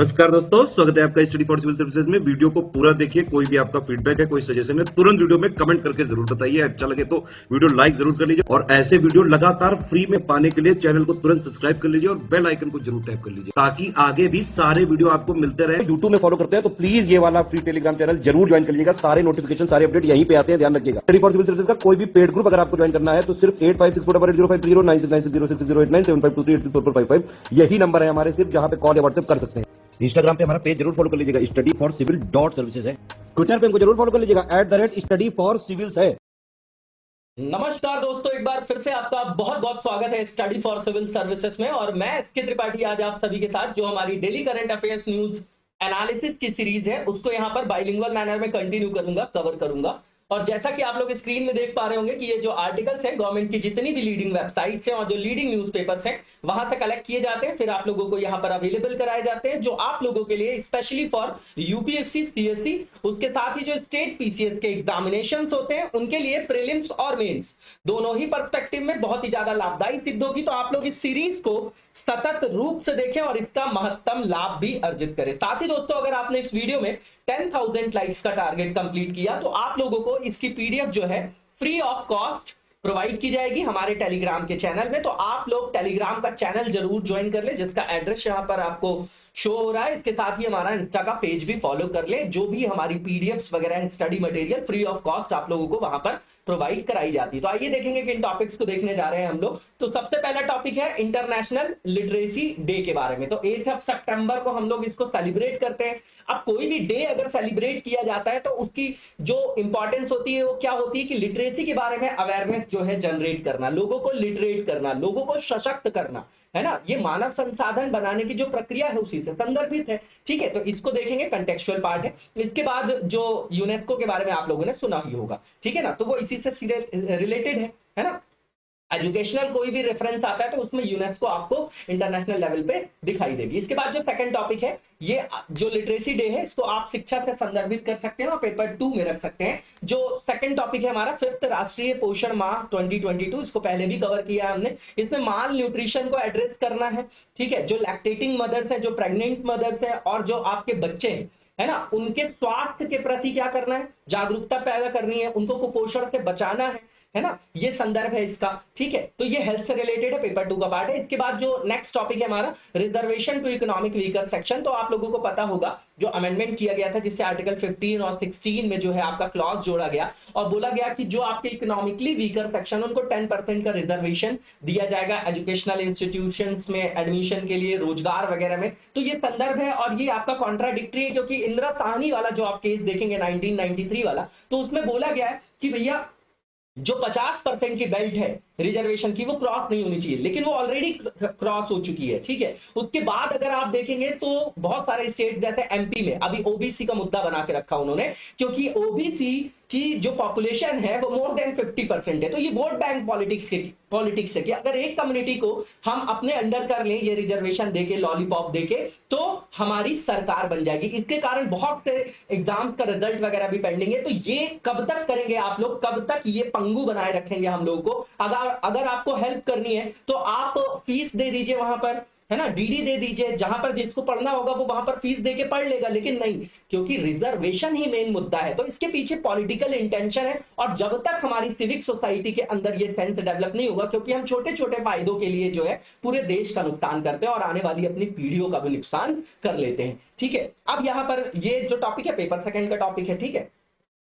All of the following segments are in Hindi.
नमस्कार दोस्तों, स्वागत है आपका स्टडी फॉर सिविल सर्विसेज में। वीडियो को पूरा देखिए। कोई भी आपका फीडबैक है, कोई सजेशन है, तुरंत वीडियो में कमेंट करके जरूर बताइए। अच्छा लगे तो वीडियो लाइक जरूर कर लीजिए और ऐसे वीडियो लगातार फ्री में पाने के लिए चैनल को तुरंत सब्सक्राइब कर लीजिए और बेल आइकन को जरूर टैप कर लीजिए ताकि आगे भी सारे वीडियो आपको मिलते रहे। यूट्यूब में फॉलो करते हैं तो प्लीज ये वाला फ्री टेलीग्राम चैनल जरूर ज्वाइन कर लीजिएगा। सारे नोटिफिकेशन, सारे अपडेट यहीं पे आते हैं, ध्यान रखिएगा। स्टडी फॉर सिविल सर्विसेज का कोई भी पेड ग्रुप अगर आपको ज्वाइन करना है तो सिर्फ 85648053096960608974386455 यही नंबर है हमारे, सिर्फ जहां पे कॉल या व्हाट्सएप कर सकते हैं। इंस्टाग्राम पे हमारा पेज जरूर फॉलो कर लीजिएगा, स्टडी फॉर सिविल .सर्विसेज है। ट्विटर पे हमको जरूर फॉलो कर लीजिएगा, @स्टडी फॉर सिविल्स है। नमस्कार दोस्तों, एक बार फिर से आपका बहुत बहुत स्वागत है स्टडी फॉर सिविल सर्विसेज में। और मैं एसके त्रिपाठी आज आप सभी के साथ जो हमारी daily current affairs news analysis की सीरीज है उसको यहाँ पर बाइलिंगुअल मैनर में कंटिन्यू करूंगा, कवर करूंगा। और जैसा कि आप लोग स्क्रीन में देख पा रहे होंगे कि ये जो आर्टिकल्स हैं गवर्नमेंट की जितनी भी लीडिंग वेबसाइट्स हैं और जो लीडिंग न्यूज़पेपर्स हैं वहां से कलेक्ट किए जाते हैं, फिर आप लोगों को यहाँ पर अवेलेबल कराए जाते हैं, जो आप लोगों के लिए स्पेशली फॉर यूपीएससी, सीएससी, उसके साथ ही जो स्टेट पीसीएस के एग्जामिनेशंस होते हैं उनके लिए प्रीलिम्स और मेंस दोनों ही पर्सपेक्टिव में बहुत ही ज्यादा लाभदायी सिद्ध होगी। तो आप लोग इस सीरीज को सतत रूप से देखें और इसका महत्तम लाभ भी अर्जित करें। साथ ही दोस्तों, अगर आपने इस वीडियो में 10,000 लाइक्स का टारगेट कंप्लीट किया तो आप लोगों को इसकी पीडीएफ जो है फ्री ऑफ कॉस्ट प्रोवाइड की जाएगी हमारे टेलीग्राम के चैनल में। तो आप लोग टेलीग्राम का चैनल जरूर ज्वाइन कर ले, जिसका एड्रेस यहां पर आपको शो हो रहा है। इसके साथ ही हमारा इंस्टा का पेज भी फॉलो कर ले, जो भी हमारी पीडीएफ्स वगैरह study material free of cost आप लोगों को वहां पर प्रोवाइड कराई जाती है। तो आइए देखेंगे कि इन टॉपिक्स को देखने जा रहे हैं हम लोग। तो सबसे पहला टॉपिक है इंटरनेशनल लिटरेसी डे के बारे में। तो 8 सितंबर को हम लोग इसको सेलिब्रेट करते हैं। अब कोई भी डे अगर सेलिब्रेट किया जाता है तो उसकी जो इंपॉर्टेंस होती है वो क्या होती है कि लिटरेसी के बारे में अवेयरनेस जो है जनरेट करना, लोगों को लिटरेट करना, लोगों को सशक्त करना, है ना। ये मानव संसाधन बनाने की जो प्रक्रिया है उसी से संदर्भित है। ठीक है, तो इसको देखेंगे, कंटेक्चुअल पार्ट है। इसके बाद जो यूनेस्को के बारे में आप लोगों ने सुना ही होगा, ठीक है ना, तो वो इसी से रिलेटेड है ना। एजुकेशनल कोई भी रेफरेंस आता है तो उसमें यूनेस्को आपको इंटरनेशनल लेवल पे दिखाई देगी। इसके बाद जो सेकंड टॉपिक है, ये जो लिटरेसी डे है इसको आप शिक्षा से संदर्भित कर सकते हैं और पेपर 2 में रख सकते हैं। जो सेकंड टॉपिक है हमारा 5th राष्ट्रीय पोषण माह 2022, इसको पहले भी कवर किया है हमने। इसमें माल न्यूट्रिशन को एड्रेस करना है, ठीक है। जो लैक्टेटिंग मदर्स है, जो प्रेग्नेंट मदर्स है और जो आपके बच्चे हैं, है ना, उनके स्वास्थ्य के प्रति क्या करना है, जागरूकता पैदा करनी है, उनको कुपोषण से बचाना है ना, ये संदर्भ है इसका। ठीक है, तो ये हेल्थ से रिलेटेड है, पेपर 2 का पार्ट है। इसके बाद जो नेक्स्ट टॉपिक है हमारा reservation to economic weaker section. तो आप लोगों को पता होगा जो अमेंडमेंट किया गया था, जिससे आर्टिकल 15 और 16 में जो है आपका क्लॉज जोड़ा गया और बोला गया कि जो आपके इकोनॉमिकली वीकर सेक्शन उनको 10% का रिजर्वेशन दिया जाएगा एजुकेशनल इंस्टीट्यूशंस में एडमिशन के लिए, रोजगार वगैरह में। तो ये संदर्भ है और ये आपका कॉन्ट्राडिक्टरी है, क्योंकि इंदिरा साहनी वाला जो आप केस देखेंगे 1993 वाला, तो उसमें बोला गया है कि भैया जो 50% की बेल्ट है रिजर्वेशन की वो क्रॉस नहीं होनी चाहिए, लेकिन वो ऑलरेडी क्रॉस हो चुकी है। ठीक है, उसके बाद अगर आप देखेंगे तो बहुत सारे स्टेट जैसे एमपी में अभी ओबीसी का मुद्दा बना के रखा उन्होंने, क्योंकि ओबीसी की जो पॉपुलेशन है वो मोर देन 50% है। तो ये वोट बैंक पॉलिटिक्स है कि अगर एक कम्युनिटी को हम अपने अंडर कर लें ये रिजर्वेशन देके, लॉलीपॉप देके, तो हमारी सरकार बन जाएगी। इसके कारण बहुत से एग्जाम्स का रिजल्ट वगैरह भी पेंडिंग है। तो ये कब तक करेंगे आप लोग, कब तक ये पंगु बनाए रखेंगे हम लोगों को। अगर आपको हेल्प करनी है तो आप फीस दे दीजिए वहां पर, है ना, डीडी दे दीजिए, जहां पर जिसको पढ़ना होगा वो वहां पर फीस देके पढ़ लेगा। लेकिन नहीं, क्योंकि रिजर्वेशन ही मेन मुद्दा है, तो इसके पीछे पॉलिटिकल इंटेंशन है। और जब तक हमारी सिविक सोसाइटी के अंदर ये सेंस डेवलप नहीं होगा, क्योंकि हम छोटे छोटे फायदों के लिए जो है पूरे देश का नुकसान करते हैं और आने वाली अपनी पीढ़ियों का भी नुकसान कर लेते हैं। ठीक है, अब यहां पर ये जो टॉपिक है पेपर सेकंड का टॉपिक है, ठीक है।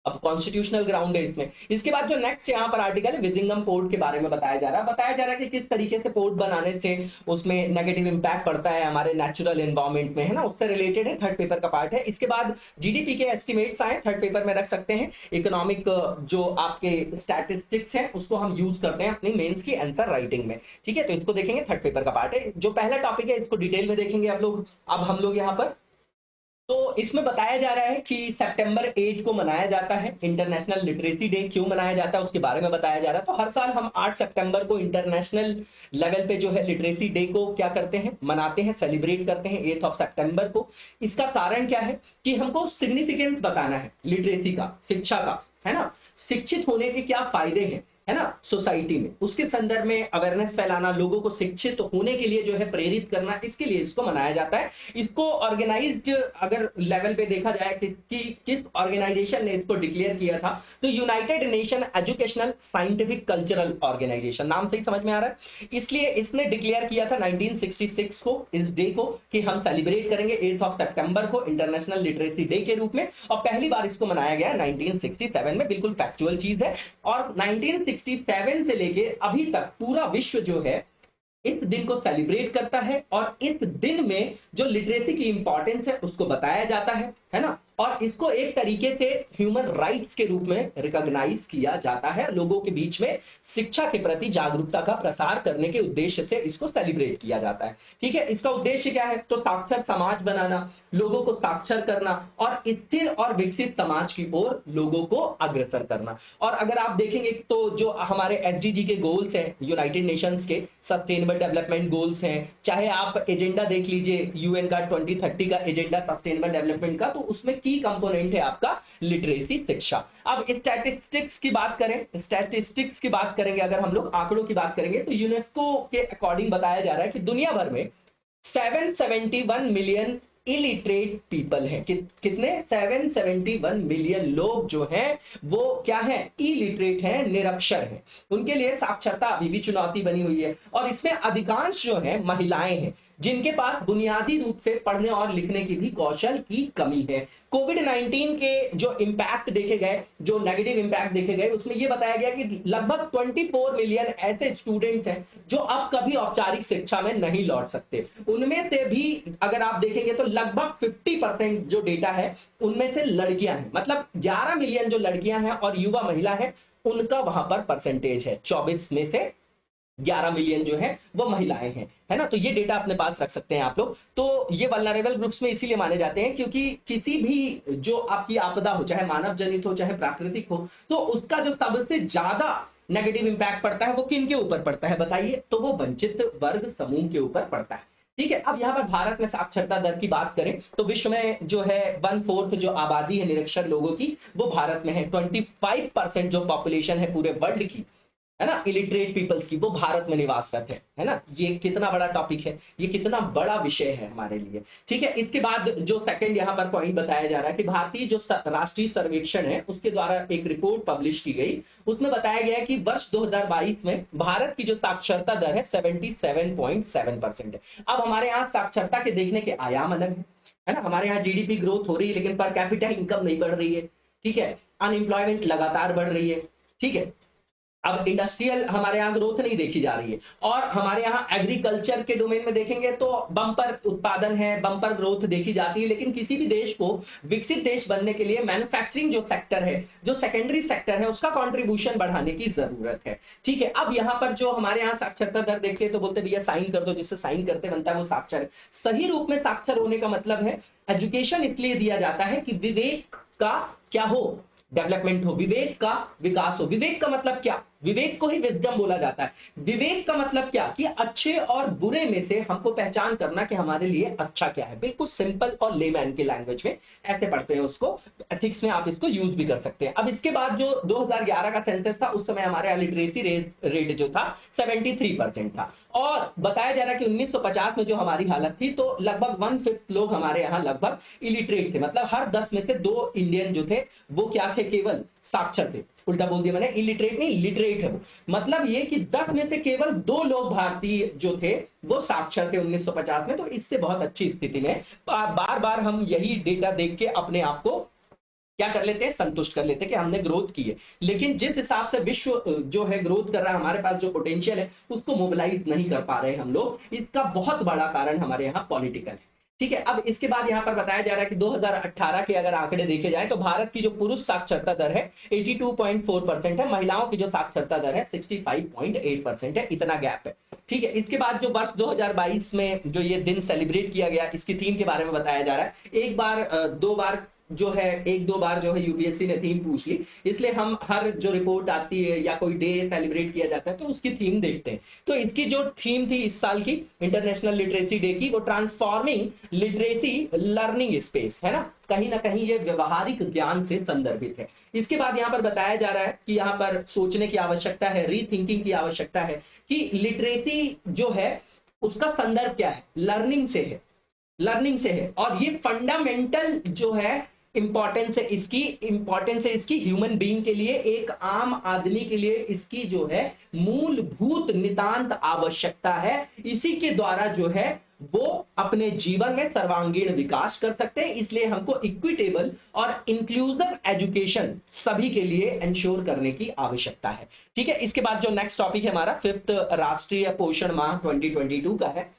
अब कॉन्स्टिट्यूशनल ग्राउंड है इसमें। इसके बाद जो नेक्स्ट यहाँ पर आर्टिकल है विजिंगम पोर्ट के बारे में बताया जा रहा है कि किस तरीके से पोर्ट बनाने से उसमें नेगेटिव इंपैक्ट पड़ता है हमारे नेचुरल एनवायरनमेंट में, है ना, उससे रिलेटेड है, थर्ड पेपर का पार्ट है। इसके बाद जीडीपी के एस्टिमेट्स आए, थर्ड पेपर में रख सकते हैं। इकोनॉमिक जो आपके स्टैटिस्टिक्स है उसको हम यूज करते हैं अपनी मेंस की आंसर राइटिंग में। ठीक है, तो इसको देखेंगे, थर्ड पेपर का पार्ट है। जो पहला टॉपिक है इसको डिटेल में देखेंगे अब हम लोग यहाँ पर। तो इसमें बताया जा रहा है कि सितंबर 8 को मनाया जाता है इंटरनेशनल लिटरेसी डे। क्यों मनाया जाता है उसके बारे में बताया जा रहा है। तो हर साल हम 8 सितंबर को इंटरनेशनल लेवल पे जो है लिटरेसी डे को क्या करते हैं, मनाते हैं, सेलिब्रेट करते हैं 8 सितंबर को। इसका कारण क्या है कि हमको सिग्निफिकेंस बताना है लिटरेसी का, शिक्षा का, है ना, शिक्षित होने के क्या फायदे हैं, है ना, सोसाइटी में, उसके संदर्भ में अवेयरनेस फैलाना, लोगों को शिक्षित होने के लिए जो है प्रेरित करना, इसके लिए इसको मनाया जाता है। इसको ऑर्गेनाइज्ड अगर लेवल पे देखा जाए किस ऑर्गेनाइजेशन ने इसको डिक्लेयर किया था, तो United Nation Educational Scientific Cultural Organisation, नाम से ही समझ में आ रहा है। इसलिए इसने डिक्लेयर किया था 1966 को इस डे को कि हम सेलिब्रेट करेंगे 8 ऑफ सितंबर को इंटरनेशनल लिटरेसी डे के रूप में, और पहली बार इसको मनाया गया 1967 में, बिल्कुल फैक्चुअल चीज है। और 1967 से लेके अभी तक पूरा विश्व जो है इस दिन को सेलिब्रेट करता है, और इस दिन में जो लिटरेसी की इंपॉर्टेंस है उसको बताया जाता है ना, और इसको एक तरीके से ह्यूमन राइट्स के रूप में रिकॉग्नाइज किया जाता है। लोगों के बीच में शिक्षा के प्रति जागरूकता का प्रसार करने के उद्देश्य से इसको सेलिब्रेट किया जाता है। ठीक है, इसका उद्देश्य क्या है, तो साक्षर समाज बनाना, लोगों को साक्षर करना और स्थिर और विकसित समाज की ओर लोगों को अग्रसर करना। और अगर आप देखेंगे तो जो हमारे एसडीजी के गोल्स हैं, यूनाइटेड नेशंस के सस्टेनेबल डेवलपमेंट गोल्स हैं, चाहे आप एजेंडा देख लीजिए यूएन का 2030 का एजेंडा सस्टेनेबल डेवलपमेंट का, तो उसमें की कंपोनेंट है आपका लिटरेसी, शिक्षा। अब स्टैटिस्टिक्स की बात करेंगे, अगर हम लोग आंकड़ों की बात करेंगे, तो यूनेस्को के अकॉर्डिंग बताया जा रहा है कि दुनिया भर में 771 मिलियन इलिटरेट पीपल हैं। कितने? 771 मिलियन लोग जो हैं वो क्या है, इलिटरेट हैं, निरक्षर हैं। उनके लिए साक्षरता अभी भी चुनौती बनी हुई है, और इसमें अधिकांश जो है महिलाएं हैं जिनके पास बुनियादी रूप से पढ़ने और लिखने की भी कौशल की कमी है। कोविड-19 के जो इंपैक्ट देखे गए, जो नेगेटिव इंपैक्ट देखे गए, उसमें यह बताया गया कि लगभग 24 मिलियन ऐसे स्टूडेंट्स हैं जो अब कभी औपचारिक शिक्षा में नहीं लौट सकते। उनमें से भी अगर आप देखेंगे तो लगभग 50% जो डेटा है उनमें से लड़कियां हैं, मतलब 11 मिलियन जो लड़कियां हैं और युवा महिला है, उनका वहां पर परसेंटेज है 24 में से 11 मिलियन जो है वो महिलाएं हैं, है ना। तो ये डेटा अपने पास रख सकते हैं आप लोग। तो ये वल्नरेबल ग्रुप्स में इसीलिए माने जाते हैं क्योंकि किसी भी जो आपकी आपदा हो, चाहे मानव जनित हो चाहे प्राकृतिक हो, तो उसका जो सबसे ज्यादा नेगेटिव इंपैक्ट पड़ता है वो किन के ऊपर पड़ता है बताइए, तो वो वंचित वर्ग समूह के ऊपर पड़ता है। ठीक है, अब यहाँ पर भारत में साक्षरता दर की बात करें तो विश्व में जो है 1/4 जो आबादी है निरक्षर लोगों की, वो भारत में है। 25% जो पॉपुलेशन है पूरे वर्ल्ड की, है ना, इलिटरेट पीपल्स की, वो भारत में निवासरत है ना। ये कितना बड़ा टॉपिक है, ये कितना बड़ा विषय है हमारे लिए। ठीक है, इसके बाद जो सेकंड यहाँ पर पॉइंट बताया जा रहा है कि भारतीय जो राष्ट्रीय सर्वेक्षण है उसके द्वारा एक रिपोर्ट पब्लिश की गई, उसमें बताया गया है कि वर्ष 2022 में भारत की जो साक्षरता दर है 77.7% है। अब हमारे यहाँ साक्षरता के देखने के आयाम अलग है ना। हमारे यहाँ जीडीपी ग्रोथ हो रही है लेकिन पर कैपिटा इनकम नहीं बढ़ रही है। ठीक है, अनएम्प्लॉयमेंट लगातार बढ़ रही है। ठीक है, अब इंडस्ट्रियल हमारे यहाँ ग्रोथ नहीं देखी जा रही है, और हमारे यहाँ एग्रीकल्चर के डोमेन में देखेंगे तो बम्पर उत्पादन है, बम्पर ग्रोथ देखी जाती है। लेकिन किसी भी देश को विकसित देश बनने के लिए मैन्युफैक्चरिंग जो सेक्टर है, जो सेकेंडरी सेक्टर है, उसका कंट्रीब्यूशन बढ़ाने की जरूरत है। ठीक है, अब यहाँ पर जो हमारे यहाँ साक्षरता दर देखते हैं तो बोलते भैया साइन कर दो, जिससे साइन करते बनता है वो साक्षर है। सही रूप में साक्षर होने का मतलब है एजुकेशन इसलिए दिया जाता है कि विवेक का क्या हो, डेवलपमेंट हो, विवेक का विकास हो। विवेक का मतलब क्या, विवेक को ही विजडम बोला जाता है। विवेक का मतलब क्या कि अच्छे और बुरे में से हमको पहचान करना कि हमारे लिए अच्छा क्या है। बिल्कुल सिंपल और लेमैन की लैंग्वेज में ऐसे पढ़ते हैं उसको, एथिक्स में आप इसको यूज भी कर सकते हैं। अब इसके बाद जो 2011 का सेंसस था उस समय हमारे लिटरेसी रेट जो था 73% था, और बताया जा रहा है कि 1950 में जो हमारी हालत थी तो लगभग 1/5 लोग हमारे यहाँ लगभग इलिटरेट थे, मतलब हर 10 में से 2 इंडियन जो थे वो क्या थे, केवल साक्षर थे। उल्टा बोल दिया मैंने, इलिटरेट नहीं, लिटरेट है वो। मतलब ये कि 10 में से केवल 2 लोग भारतीय जो थे वो साक्षर थे 1950 में। तो इससे बहुत अच्छी स्थिति में बार बार हम यही डेटा देख के अपने आप को क्या कर लेते हैं, संतुष्ट कर लेते हैं कि हमने ग्रोथ की है। लेकिन जिस हिसाब से विश्व जो है ग्रोथ कर रहा है, हमारे पास जो पोटेंशियल है उसको मोबिलाइज नहीं कर पा रहे हम लोग। इसका बहुत बड़ा कारण हमारे यहाँ पॉलिटिकल है। ठीक है, अब इसके बाद यहाँ पर बताया जा रहा है कि 2018 के अगर आंकड़े देखे जाए तो भारत की जो पुरुष साक्षरता दर है 82.4% है, महिलाओं की जो साक्षरता दर है 65.8% है। इतना गैप है। ठीक है, इसके बाद जो वर्ष 2022 में जो ये दिन सेलिब्रेट किया गया, इसकी थीम के बारे में बताया जा रहा है। एक बार 2 बार जो है एक दो बार जो है यूपीएससी ने थीम पूछ ली, इसलिए हम हर जो रिपोर्ट आती है या कोई डे सेलिब्रेट किया जाता है तो उसकी थीम देखते हैं। तो इसकी जो थीम थी इस साल की इंटरनेशनल लिटरेसी डे की, वो ट्रांसफॉर्मिंग लिटरेसी लर्निंग स्पेस है ना, कहीं ना कहीं ये व्यवहारिक ज्ञान से संदर्भित है। इसके बाद यहाँ पर बताया जा रहा है कि यहाँ पर सोचने की आवश्यकता है, रीथिंकिंग की आवश्यकता है कि लिटरेसी जो है उसका संदर्भ क्या है, लर्निंग से है, लर्निंग से है। और ये फंडामेंटल जो है इंपॉर्टेंस है इसकी ह्यूमन बीइंग के लिए, एक आम आदमी के लिए इसकी जो है मूलभूत नितांत आवश्यकता है। इसी के द्वारा जो है वो अपने जीवन में सर्वांगीण विकास कर सकते हैं। इसलिए हमको इक्विटेबल और इंक्लूसिव एजुकेशन सभी के लिए इंश्योर करने की आवश्यकता है। ठीक है, इसके बाद जो नेक्स्ट टॉपिक है हमारा 5th राष्ट्रीय पोषण माह 2022 का है।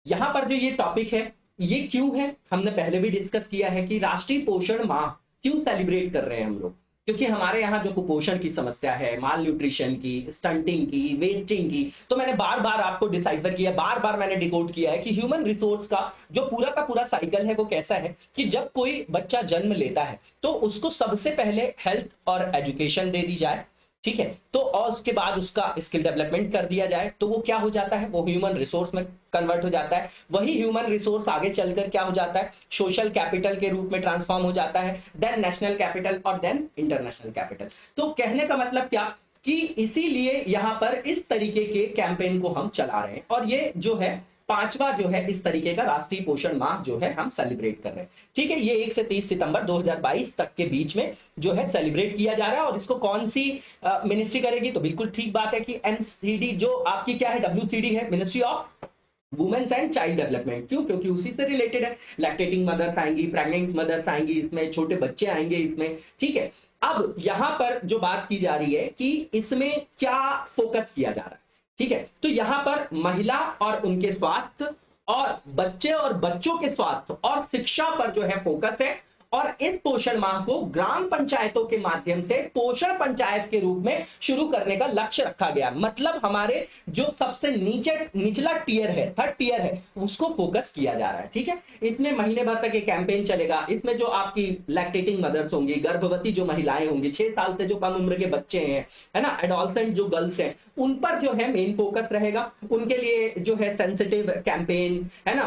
यहां पर जो ये टॉपिक है ये क्यों है, हमने पहले भी डिस्कस किया है कि राष्ट्रीय पोषण माह क्यों सेलिब्रेट कर रहे हैं हम लोग, क्योंकि हमारे यहाँ जो कुपोषण की समस्या है, माल न्यूट्रिशन की, स्टंटिंग की, वेस्टिंग की, तो मैंने बार बार आपको डिसाइफर किया, बार बार मैंने डिकोड किया है कि ह्यूमन रिसोर्स का जो पूरा का पूरा साइकिल है वो कैसा है कि जब कोई बच्चा जन्म लेता है तो उसको सबसे पहले हेल्थ और एजुकेशन दे दी जाए, ठीक है, तो और उसके बाद उसका स्किल डेवलपमेंट कर दिया जाए, तो वो क्या हो जाता है, वो ह्यूमन रिसोर्स में कन्वर्ट हो जाता है। वही ह्यूमन रिसोर्स आगे चलकर क्या हो जाता है, सोशल कैपिटल के रूप में ट्रांसफॉर्म हो जाता है, देन नेशनल कैपिटल और देन इंटरनेशनल कैपिटल। तो कहने का मतलब क्या कि इसीलिए यहां पर इस तरीके के कैंपेन को हम चला रहे हैं और ये जो है 5वां जो है इस तरीके का राष्ट्रीय पोषण माह जो है हम सेलिब्रेट कर रहे हैं। ठीक है, ये 1 से 30 सितंबर 2022 तक के बीच में जो है सेलिब्रेट किया जा रहा है। और इसको कौन सी मिनिस्ट्री करेगी, तो बिल्कुल ठीक बात है कि एनसीडी जो आपकी क्या है, WCD है, ministry of women's and child development. क्यों, क्योंकि उसी से रिलेटेड है। लैक्टेटिंग मदर्स आएंगी, प्रेग्नेंट मदर्स आएंगी, इसमें छोटे बच्चे आएंगे इसमें। ठीक है, अब यहां पर जो बात की जा रही है कि इसमें क्या फोकस किया जा रहा है। ठीक है, तो यहां पर महिला और उनके स्वास्थ्य और बच्चे और बच्चों के स्वास्थ्य और शिक्षा पर जो है फोकस है। और इस पोषण माह को ग्राम पंचायतों के माध्यम से पोषण पंचायत के रूप में शुरू करने का लक्ष्य रखा गया। मतलब हमारे जो सबसे निचला टियर है, 3rd टियर है, उसको फोकस किया जा रहा है। ठीक है, इसमें महीने भर तक ये कैंपेन चलेगा। इसमें जो आपकी लैक्टेटिंग मदर्स होंगी, गर्भवती जो महिलाएं होंगी, 6 साल से जो कम उम्र के बच्चे हैं, है ना, एडोलसेंट जो गर्ल्स हैं, उन पर जो है मेन फोकस रहेगा। उनके लिए जो है सेंसिटिव कैंपेन, है ना,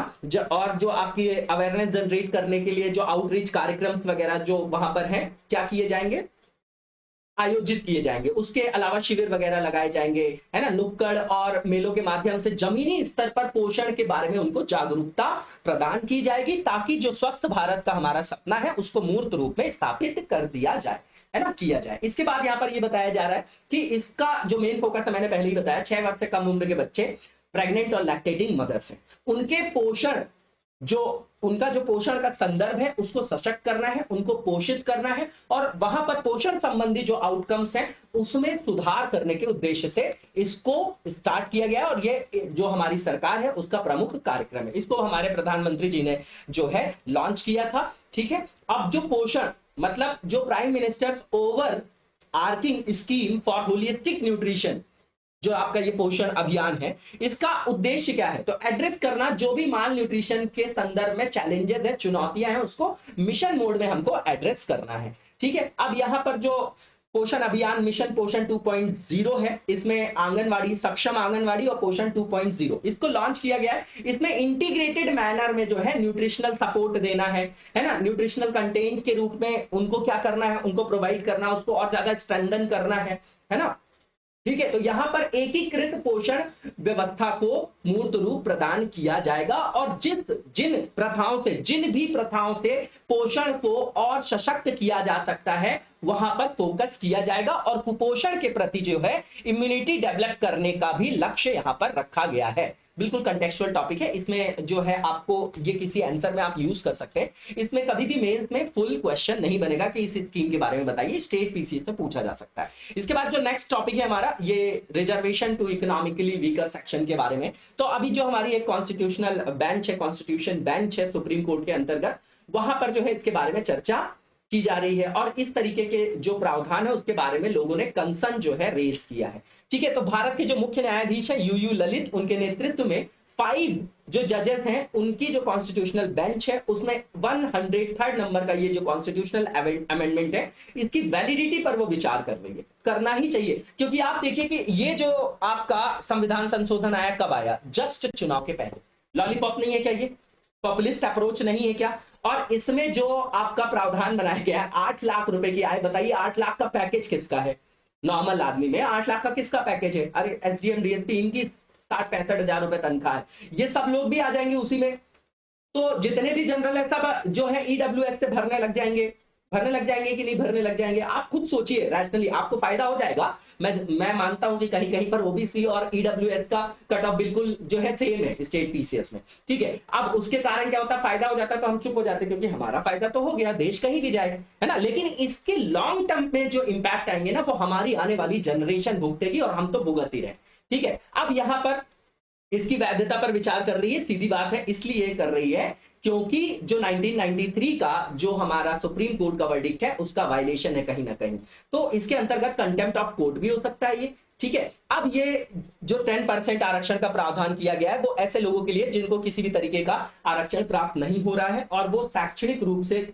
और जो आपकी अवेयरनेस जनरेट करने के लिए जो आउटरीच कार्यक्रम वगैरह जो वहां पर हैं, क्या किए जाएंगे, आयोजित किए जाएंगे। उसके अलावा शिविर वगैरह लगाए जाएंगे, है ना, नुक्कड़ और मेलों के माध्यम से जमीनी स्तर पर पोषण के बारे में उनको जागरूकता प्रदान की जाएगी, ताकि जो स्वस्थ भारत का हमारा सपना है उसको मूर्त रूप में स्थापित कर दिया जाए, है ना, किया जाए। इसके बाद यहाँ पर ये बताया जा रहा है कि इसका जो मेन फोकस है, मैंने पहले ही बताया, 6 वर्ष से कम उम्र के बच्चे, प्रेग्नेंट और लैक्टेटिंग मदर्स हैं, उनके पोषण उनका जो पोषण का संदर्भ है उसको सशक्त करना है, उनको पोषित करना है और वहां पर पोषण संबंधी जो आउटकम्स हैं उसमें सुधार करने के उद्देश्य से इसको स्टार्ट किया गया। और ये जो हमारी सरकार है उसका प्रमुख कार्यक्रम है। इसको हमारे प्रधानमंत्री जी ने जो है लॉन्च किया था। ठीक है, अब जो पोषण मतलब जो prime minister's overarching scheme for holistic nutrition, जो आपका ये पोषण अभियान है, इसका उद्देश्य क्या है, तो एड्रेस करना जो भी माल न्यूट्रिशन के संदर्भ में चैलेंजेस है, चुनौतियां हैं, उसको मिशन मोड में हमको एड्रेस करना है। ठीक है, अब यहां पर जो पोषण अभियान मिशन पोषण 2.0 है, इसमें आंगनवाड़ी, सक्षम आंगनवाड़ी और पोषण 2.0 इसको लॉन्च किया गया है। इसमें इंटीग्रेटेड मैनर में जो है न्यूट्रिशनल सपोर्ट देना है ना, न्यूट्रिशनल कंटेंट के रूप में उनको क्या करना है, उनको प्रोवाइड करना, उसको और ज्यादा स्ट्रेंथन करना है ना। ठीक है, तो यहां पर एकीकृत पोषण व्यवस्था को मूर्त रूप प्रदान किया जाएगा और जिन भी प्रथाओं से पोषण को और सशक्त किया जा सकता है वहां पर फोकस किया जाएगा और कुपोषण के प्रति जो है इम्यूनिटी डेवलप करने का भी लक्ष्य यहां पर रखा गया है। बिल्कुल कंटेक्चुअल टॉपिक है, इसमें जो है आपको ये किसी आंसर में आप यूज कर सकते हैं। इसमें कभी भी मेंस में फुल क्वेश्चन नहीं बनेगा कि इस स्कीम के बारे में बताइए, स्टेट पीसीएस में पूछा जा सकता है। इसके बाद जो नेक्स्ट टॉपिक है हमारा, ये reservation to economically weaker section के बारे में। तो अभी जो हमारी एक कॉन्स्टिट्यूशनल बेंच है, कॉन्स्टिट्यूशन बेंच है सुप्रीम कोर्ट के अंतर्गत, वहां पर जो है इसके बारे में चर्चा की जा रही है और इस तरीके के जो प्रावधान है उसके बारे में लोगों ने कंसर्न जो है रेज किया है। ठीक है, तो भारत के जो मुख्य न्यायाधीश है यूयू ललित, उनके नेतृत्व में 5 जो जजेस हैं उनकी जो कॉन्स्टिट्यूशनल बेंच है उसमें 103rd नंबर का ये जो कॉन्स्टिट्यूशनल अमेंडमेंट है इसकी वैलिडिटी पर वो विचार कर रही है। करना ही चाहिए, क्योंकि आप देखिए कि ये जो आपका संविधान संशोधन आया कब आया? जस्ट चुनाव के पहले। लॉलीपॉप नहीं है क्या ये? पॉपुलिस्ट अप्रोच नहीं है क्या? और इसमें जो आपका प्रावधान बनाया गया है 8 लाख रुपए की आय, बताइए 8 लाख का पैकेज किसका है? नॉर्मल आदमी में 8 लाख का किसका पैकेज है? अरे एसडीएम डीएसपी इनकी 60-65 हजार रुपए तनख्वाह है, ये सब लोग भी आ जाएंगे उसी में। तो जितने भी जनरल है सब जो है ईडब्ल्यूएस से भरने लग जाएंगे कि नहीं भरने लग जाएंगे? आप खुद सोचिए, रैशनली आपको फायदा हो जाएगा। मैं मानता हूं कि कहीं कहीं पर ओबीसी और ईडब्ल्यूएस का कट ऑफ बिल्कुल जो है सेम है स्टेट पीसीएस में, ठीक है। अब उसके कारण क्या होता, फायदा हो जाता तो हम चुप हो जाते, क्योंकि हमारा फायदा तो हो गया, देश कहीं भी जाए, है ना। लेकिन इसके लॉन्ग टर्म में जो इंपैक्ट आएंगे ना वो हमारी आने वाली जनरेशन भुगतेगी और हम तो भुगत ही रहे, ठीक है। अब यहां पर इसकी वैधता पर विचार कर रही है, सीधी बात है, इसलिए कर रही है क्योंकि जो 1993 का जो हमारा सुप्रीम कोर्ट का वर्डिक्ट है उसका वायलेशन है कहीं ना कहीं, तो इसके अंतर्गत कंटेम्प्ट ऑफ कोर्ट भी हो सकता है ये, ठीक है। अब ये जो 10% आरक्षण का प्रावधान किया गया है वो ऐसे लोगों के लिए जिनको किसी भी तरीके का आरक्षण प्राप्त नहीं हो रहा है और वो शैक्षणिक रूप से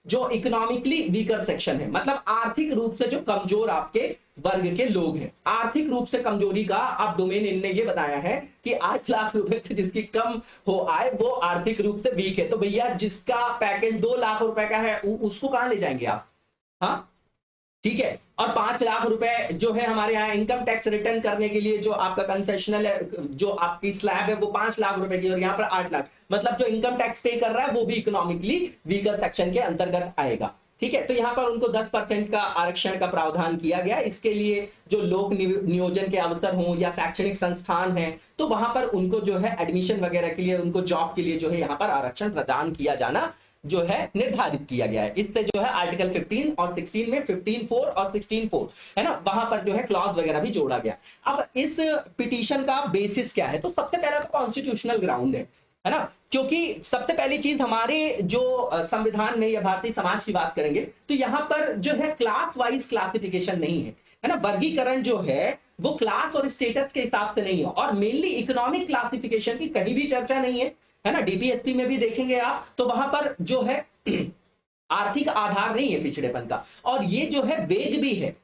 जो इकोनॉमिकली वीकर सेक्शन है, मतलब आर्थिक रूप से जो कमजोर आपके वर्ग के लोग हैं। आर्थिक रूप से कमजोरी का अब डोमेन इनने ये बताया है कि 8 लाख रुपए से जिसकी कम हो आए वो आर्थिक रूप से वीक है। तो भैया जिसका पैकेज 2 लाख रुपए का है उसको कहां ले जाएंगे आप? हाँ, ठीक है। और 5 लाख रुपए जो है हमारे यहाँ इनकम टैक्स रिटर्न करने के लिए जो आपका कंसेशनल है, जो आपकी स्लैब है वो 5 लाख रुपए की, और यहाँ पर 8 लाख, मतलब जो इनकम टैक्स पे कर रहा है वो भी इकोनॉमिकली वीकर सेक्शन के अंतर्गत आएगा, ठीक है। तो यहाँ पर उनको 10% का आरक्षण का प्रावधान किया गया। इसके लिए जो लोक नियोजन के अवसर हों या शैक्षणिक संस्थान हैं तो वहां पर उनको जो है एडमिशन वगैरह के लिए, उनको जॉब के लिए जो है यहाँ पर आरक्षण प्रदान किया जाना जो है निर्धारित किया गया है। इससे जो है आर्टिकल 15 और 16 में 15(4) और 16(4) है ना, वहां पर जो है क्लॉज वगैरह भी जोड़ा गया। अब इस पिटीशन का बेसिस क्या है? तो सबसे पहला तो कॉन्स्टिट्यूशनल ग्राउंड है ना, क्योंकि सबसे पहली चीज हमारे जो संविधान में या भारतीय समाज की बात करेंगे तो यहाँ पर जो है क्लास वाइज क्लासिफिकेशन नहीं है ना, वर्गीकरण जो है वो क्लास और स्टेटस के हिसाब से नहीं है, और मेनली इकोनॉमिक क्लासिफिकेशन की कहीं भी चर्चा नहीं है ना। डीपीएसपी में भी देखेंगे आप तो वहां पर जो है आर्थिक आधार नहीं है पिछड़ेपन का, और ये जो है वेग भी है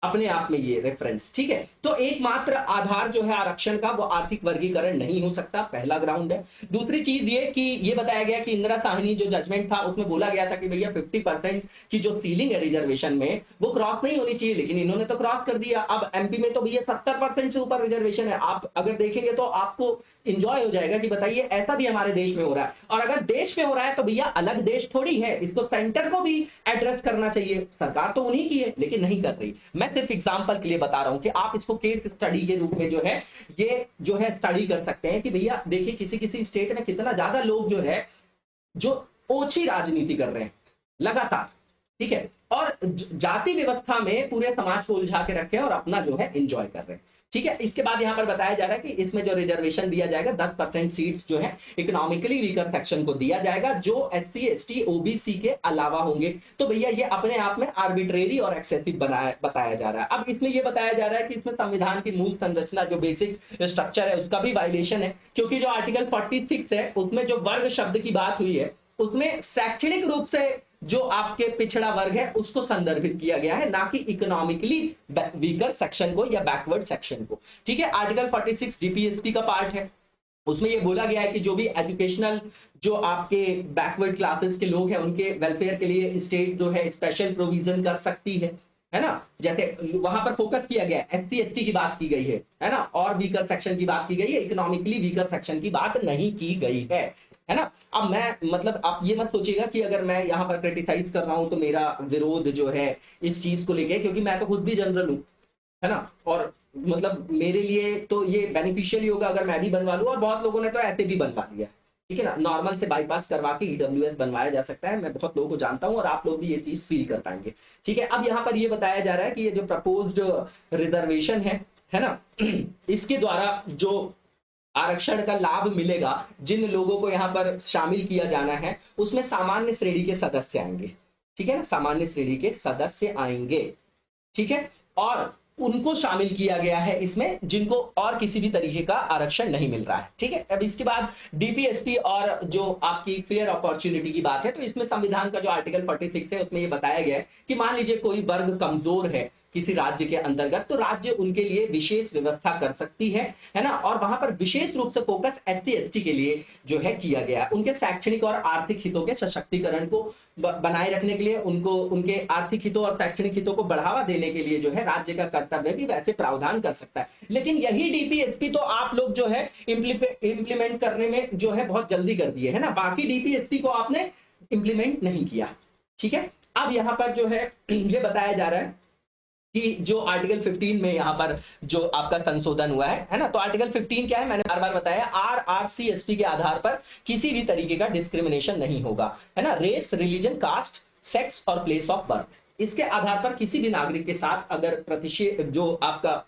अपने आप में ये रेफरेंस, ठीक है। तो एकमात्र आधार जो है आरक्षण का वो आर्थिक वर्गीकरण नहीं हो सकता, पहला ग्राउंड है। दूसरी चीज ये कि ये बताया गया कि इंदिरा साहनी जो जजमेंट था उसमें बोला गया था कि भैया 50% की जो सीलिंग है रिजर्वेशन में वो क्रॉस नहीं होनी चाहिए, लेकिन इन्होंने तो क्रॉस कर दिया। अब एमपी में तो भैया 70% से ऊपर रिजर्वेशन है। आप अगर देखेंगे तो आपको इंजॉय हो जाएगा कि बताइए ऐसा भी हमारे देश में हो रहा है, और अगर देश में हो रहा है तो भैया अलग देश थोड़ी है, इसको सेंटर को भी एड्रेस करना चाहिए। सरकार तो उन्हीं की है लेकिन नहीं कर रही। मैं सिर्फ एग्जांपल के लिए बता रहा हूं कि आप इसको केस स्टडी के रूप में जो है ये जो है स्टडी कर सकते हैं कि भैया देखिए किसी किसी स्टेट में कितना ज्यादा लोग जो है जो ओछी राजनीति कर रहे हैं लगातार, ठीक है, और जाति व्यवस्था में पूरे समाज को उलझा के रखे और अपना जो है एंजॉय कर रहे हैं, ठीक है। इसके बाद यहां पर बताया जा रहा है कि इसमें जो रिजर्वेशन दिया जाएगा 10% सीट्स जो है इकोनॉमिकली वीकर सेक्शन को दिया जाएगा, जो एससी एसटी ओबीसी के अलावा होंगे। तो भैया ये अपने आप में आर्बिट्रेरी और एक्सेसिव बताया जा रहा है। अब इसमें ये बताया जा रहा है कि इसमें संविधान की मूल संरचना जो बेसिक स्ट्रक्चर है उसका भी वायलेशन है, क्योंकि जो आर्टिकल 46 है उसमें जो वर्ग शब्द की बात हुई है उसमें शैक्षणिक रूप से जो आपके पिछड़ा वर्ग है उसको संदर्भित किया गया है, ना कि इकोनॉमिकली वीकर सेक्शन को या बैकवर्ड सेक्शन को, ठीक है। आर्टिकल 46 डीपीएसपी का पार्ट है, उसमें ये बोला गया है कि जो भी एजुकेशनल जो आपके बैकवर्ड क्लासेस के लोग हैं उनके वेलफेयर के लिए स्टेट जो है स्पेशल प्रोविजन कर सकती है ना। जैसे वहां पर फोकस किया गया है, एससी एसटी की बात की गई है ना, और वीकर सेक्शन की बात की गई है, इकोनॉमिकली वीकर सेक्शन की बात नहीं की गई है ना। अब मैं मतलब आप ये मत सोचिएगा कि अगर मैं यहाँ पर क्रिटिसाइज कर रहा हूं तो मेरा विरोध जो है इस चीज को लेके, क्योंकि मैं तो खुद भी जनरल हूं, है ना, और मतलब मेरे लिए तो ये बेनिफिशियल ही होगा अगर मैं भी बनवा लूं, और बहुत लोगों ने तो ऐसे भी बनवा लिया, ठीक है ना। नॉर्मल से बाईपास करवा के ईडब्ल्यूएस बनवाया जा सकता है, मैं बहुत लोगों को जानता हूं और आप लोग भी ये चीज फील कर पाएंगे, ठीक है। अब यहाँ पर ये बताया जा रहा है कि ये जो प्रपोज्ड रिजर्वेशन है ना, इसके द्वारा जो आरक्षण का लाभ मिलेगा, जिन लोगों को यहाँ पर शामिल किया जाना है उसमें सामान्य श्रेणी के सदस्य आएंगे, ठीक है ना, सामान्य श्रेणी के सदस्य आएंगे, ठीक है। और उनको शामिल किया गया है इसमें, जिनको और किसी भी तरीके का आरक्षण नहीं मिल रहा है। ठीक है, अब इसके बाद डीपीएसपी और जो आपकी फेयर अपॉर्चुनिटी की बात है, तो इसमें संविधान का जो आर्टिकल 46 है उसमें ये बताया गया है कि मान लीजिए कोई वर्ग कमजोर है किसी राज्य के अंतर्गत, तो राज्य उनके लिए विशेष व्यवस्था कर सकती है ना। और वहां पर विशेष रूप से फोकस एससी एसटी के लिए जो है किया गया है, उनके शैक्षणिक और आर्थिक हितों के सशक्तिकरण को बनाए रखने के लिए, उनको उनके आर्थिक हितों और शैक्षणिक हितों को बढ़ावा देने के लिए जो है राज्य का कर्तव्य भी वैसे प्रावधान कर सकता है। लेकिन यही डीपीएसपी तो आप लोग जो है इंप्लीमेंट करने में जो है बहुत जल्दी कर दिए है ना, बाकी डीपीएसपी को आपने इंप्लीमेंट नहीं किया। ठीक है, अब यहाँ पर जो है ये बताया जा रहा है कि जो आर्टिकल 15 में यहाँ पर जो आपका संशोधन हुआ है ना, तो आर्टिकल 15 क्या है, मैंने बार बार बताया, आरआरसीएसपी के आधार पर किसी भी तरीके का डिस्क्रिमिनेशन नहीं होगा, है ना। रेस, रिलीजन, कास्ट, सेक्स और प्लेस ऑफ बर्थ, इसके आधार पर किसी भी नागरिक के साथ अगर प्रतिषेध जो आपका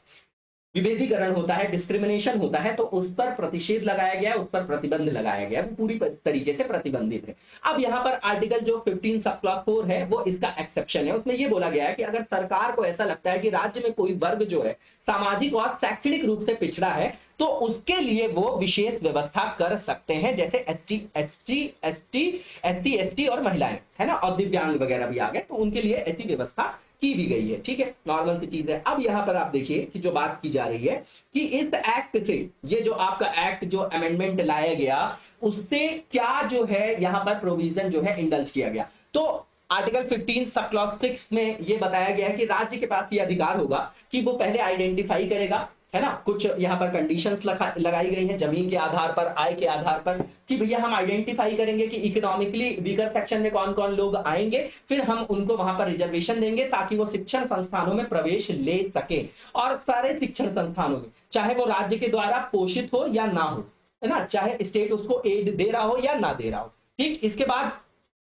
विभेदीकरण होता है, डिस्क्रिमिनेशन होता है, तो उस पर प्रतिषेध लगाया गया है, उस पर प्रतिबंध लगाया गया है, वो पूरी तरीके से प्रतिबंधित है। अब यहाँ पर आर्टिकल जो 15 सब क्लॉज 4 है वो इसका एक्सेप्शन है। उसमें ये बोला गया है कि अगर सरकार को ऐसा लगता है कि राज्य में कोई वर्ग जो है सामाजिक और शैक्षणिक रूप से पिछड़ा है, तो उसके लिए वो विशेष व्यवस्था कर सकते हैं, जैसे एससी एसटी और महिलाएं, है ना, और दिव्यांग वगैरह भी आ गए, तो उनके लिए ऐसी व्यवस्था की भी गई है। ठीक है, नॉर्मल सी चीज है। अब यहां पर आप देखिए कि जो बात की जा रही है कि इस एक्ट से, ये जो आपका एक्ट जो अमेंडमेंट लाया गया, उससे क्या जो है यहां पर प्रोविजन जो है इंडल्ज किया गया। तो आर्टिकल 15 सब क्लॉज 6 में ये बताया गया है कि राज्य के पास ये अधिकार होगा कि वो पहले आइडेंटिफाई करेगा, है ना, कुछ यहाँ पर कंडीशंस लगाई गई हैं जमीन के आधार पर, आय के आधार पर, कि भैया हम आइडेंटिफाई करेंगे कि इकोनॉमिकली वीकर सेक्शन में कौन कौन लोग आएंगे, फिर हम उनको वहां पर रिजर्वेशन देंगे ताकि वो शिक्षण संस्थानों में प्रवेश ले सके। और सारे शिक्षण संस्थानों में, चाहे वो राज्य के द्वारा पोषित हो या ना हो, है ना, चाहे स्टेट उसको एड दे रहा हो या ना दे रहा हो। ठीक, इसके बाद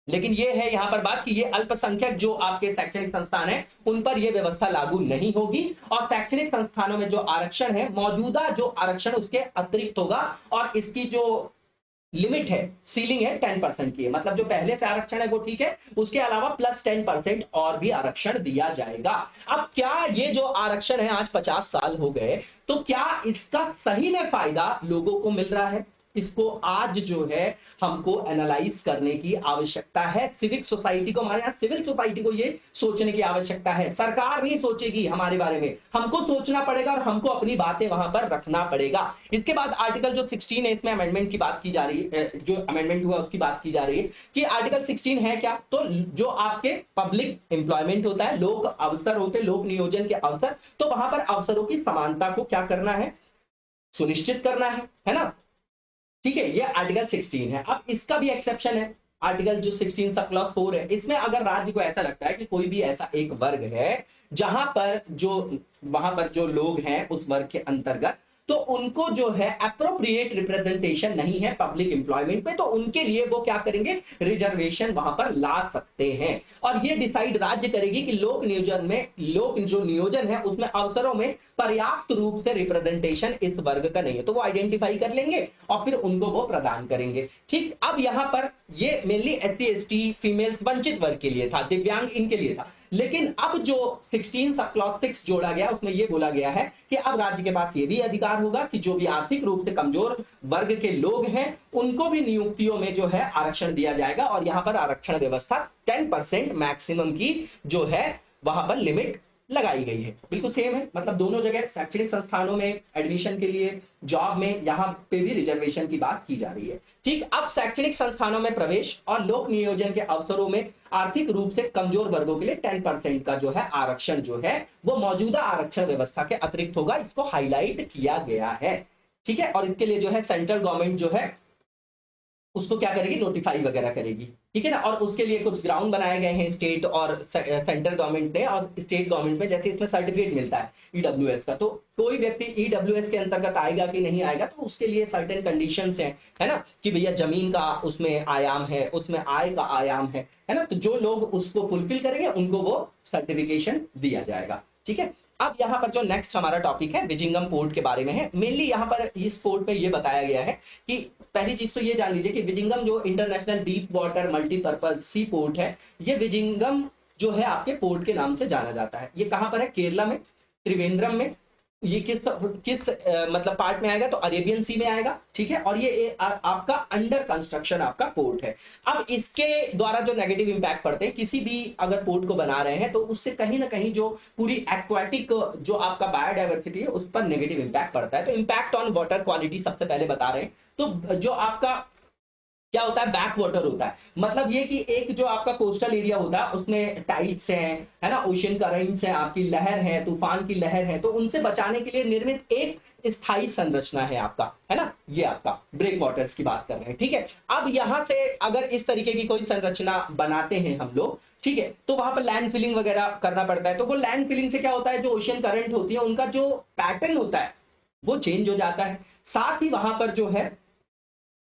लेकिन ये है यहां पर बात कि ये अल्पसंख्यक जो आपके शैक्षणिक संस्थान है उन पर ये व्यवस्था लागू नहीं होगी, और शैक्षणिक संस्थानों में जो आरक्षण है, मौजूदा जो आरक्षण उसके अतिरिक्त होगा, और इसकी जो लिमिट है, सीलिंग है 10% की है, मतलब जो पहले से आरक्षण है वो ठीक है, उसके अलावा प्लस 10% और भी आरक्षण दिया जाएगा। अब क्या ये जो आरक्षण है आज 50 साल हो गए, तो क्या इसका सही में फायदा लोगों को मिल रहा है? इसको आज जो है हमको एनालाइज करने की आवश्यकता है। सिविक सोसाइटी को, हमारे यहाँ सिविल सोसाइटी को ये सोचने की आवश्यकता है। सरकार नहीं सोचेगी हमारे बारे में, हमको सोचना पड़ेगा और हमको अपनी बातें वहां पर रखना पड़ेगा। इसके बाद आर्टिकल जो 16 है, इसमें अमेंडमेंट की बात की जा रही है, जो अमेंडमेंट हुआ उसकी बात की जा रही है कि आर्टिकल 16 है क्या, तो जो आपके पब्लिक एम्प्लॉयमेंट होता है, लोक अवसर होते, लोक नियोजन के अवसर, तो वहां पर अवसरों की समानता को क्या करना है, सुनिश्चित करना है ना। ठीक है, ये आर्टिकल 16 है। अब इसका भी एक्सेप्शन है, आर्टिकल जो 16 सब क्लॉज 4 है, इसमें अगर राज्य को ऐसा लगता है कि कोई भी ऐसा एक वर्ग है जहां पर जो वहां पर जो लोग हैं उस वर्ग के अंतर्गत, तो उनको जो है अप्रोप्रिएट रिप्रेजेंटेशन नहीं है पब्लिक एम्प्लॉयमेंट में, तो उनके लिए वो क्या करेंगे, रिजर्वेशन वहां पर ला सकते हैं। और ये डिसाइड राज्य करेगी कि लोक नियोजन में, लोक जो नियोजन है उसमें अवसरों में पर्याप्त रूप से रिप्रेजेंटेशन इस वर्ग का नहीं है, तो वो आइडेंटिफाई कर लेंगे और फिर उनको वो प्रदान करेंगे। ठीक, अब यहां पर ये मेनली एससी एसटी, फीमेल्स, वंचित वर्ग के लिए था, दिव्यांग इनके लिए था। लेकिन अब जो 16 सब क्लॉज 6 जोड़ा गया, उसमें यह बोला गया है कि अब राज्य के पास ये भी अधिकार होगा कि जो भी आर्थिक रूप से कमजोर वर्ग के लोग हैं उनको भी नियुक्तियों में जो है आरक्षण दिया जाएगा, और यहां पर आरक्षण व्यवस्था 10% मैक्सिमम की जो है वहां पर लिमिट लगाई गई है। बिल्कुल सेम है, मतलब दोनों जगह शैक्षणिक संस्थानों में एडमिशन के लिए, जॉब में, यहां पे भी रिजर्वेशन की बात की जा रही है। ठीक, अब शैक्षणिक संस्थानों में प्रवेश और लोक नियोजन के अवसरों में आर्थिक रूप से कमजोर वर्गों के लिए 10% का जो है आरक्षण जो है वो मौजूदा आरक्षण व्यवस्था के अतिरिक्त होगा, इसको हाईलाइट किया गया है। ठीक है, और इसके लिए जो है सेंट्रल गवर्नमेंट जो है उसको क्या करेगी, नोटिफाई वगैरह करेगी। ठीक है ना, और उसके लिए कुछ ग्राउंड बनाए गए हैं स्टेट और सेंट्रल गवर्नमेंट ने, और स्टेट गवर्नमेंट में जैसे इसमें सर्टिफिकेट मिलता है ईडब्ल्यूएस का, तो कोई व्यक्ति ईडब्ल्यूएस के अंतर्गत आएगा कि नहीं आएगा, तो उसके लिए सर्टेन कंडीशंस हैं, है ना, कि भैया जमीन का उसमें आयाम है, उसमें आय का आयाम है ना, तो जो लोग उसको फुलफिल करेंगे उनको वो सर्टिफिकेशन दिया जाएगा। ठीक है, अब यहाँ पर जो नेक्स्ट हमारा टॉपिक है विजिंगम पोर्ट के बारे में है। मेनली यहाँ पर इस पोर्ट पे ये बताया गया है कि पहली चीज तो ये जान लीजिए कि विजिंगम जो इंटरनेशनल डीप वाटर मल्टीपर्पज सी पोर्ट है, ये विजिंगम जो है आपके पोर्ट के नाम से जाना जाता है। ये कहां पर है, केरला में, त्रिवेंद्रम में। ये किस किस मतलब पार्ट में आएगा, तो अरेबियन सी में आएगा, ठीक है। और ये आपका अंडर कंस्ट्रक्शन आपका पोर्ट है। अब इसके द्वारा जो नेगेटिव इंपैक्ट पड़ते हैं, किसी भी अगर पोर्ट को बना रहे हैं तो उससे कहीं ना कहीं जो पूरी एक्वाटिक जो आपका बायोडाइवर्सिटी है उस पर नेगेटिव इंपैक्ट पड़ता है। तो इंपैक्ट ऑन वाटर क्वालिटी सबसे पहले बता रहे हैं। तो जो आपका क्या होता है, बैक वाटर होता है, मतलब ये कि एक जो आपका कोस्टल एरिया होता है उसमें टाइड्स हैं, है ना, ओशियन करंट्स हैं, आपकी लहर है, तूफान की लहर है, तो उनसे बचाने के लिए निर्मित एक स्थायी संरचना है आपका, है ना, ये आपका ब्रेक वाटर्स की बात कर रहे हैं, ठीक है। अब यहां से अगर इस तरीके की कोई संरचना बनाते हैं हम लोग, ठीक है, तो वहां पर लैंड फिलिंग वगैरह करना पड़ता है। तो वो लैंड फिलिंग से क्या होता है, जो ओशियन करंट होती है उनका जो पैटर्न होता है वो चेंज हो जाता है। साथ ही वहां पर जो है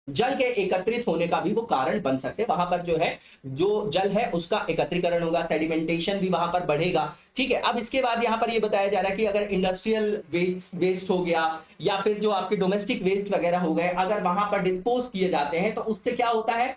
जल के एकत्रित होने का भी वो कारण बन सकते हैं। वहां पर जो है जो जल है उसका एकत्रीकरण होगा, सेडिमेंटेशन भी वहां पर बढ़ेगा, ठीक है। अब इसके बाद यहाँ पर ये बताया जा रहा है कि अगर इंडस्ट्रियल वेस्ट हो गया या फिर जो आपके डोमेस्टिक वेस्ट वगैरह हो गए, अगर वहां पर डिस्पोज किए जाते हैं तो उससे क्या होता है,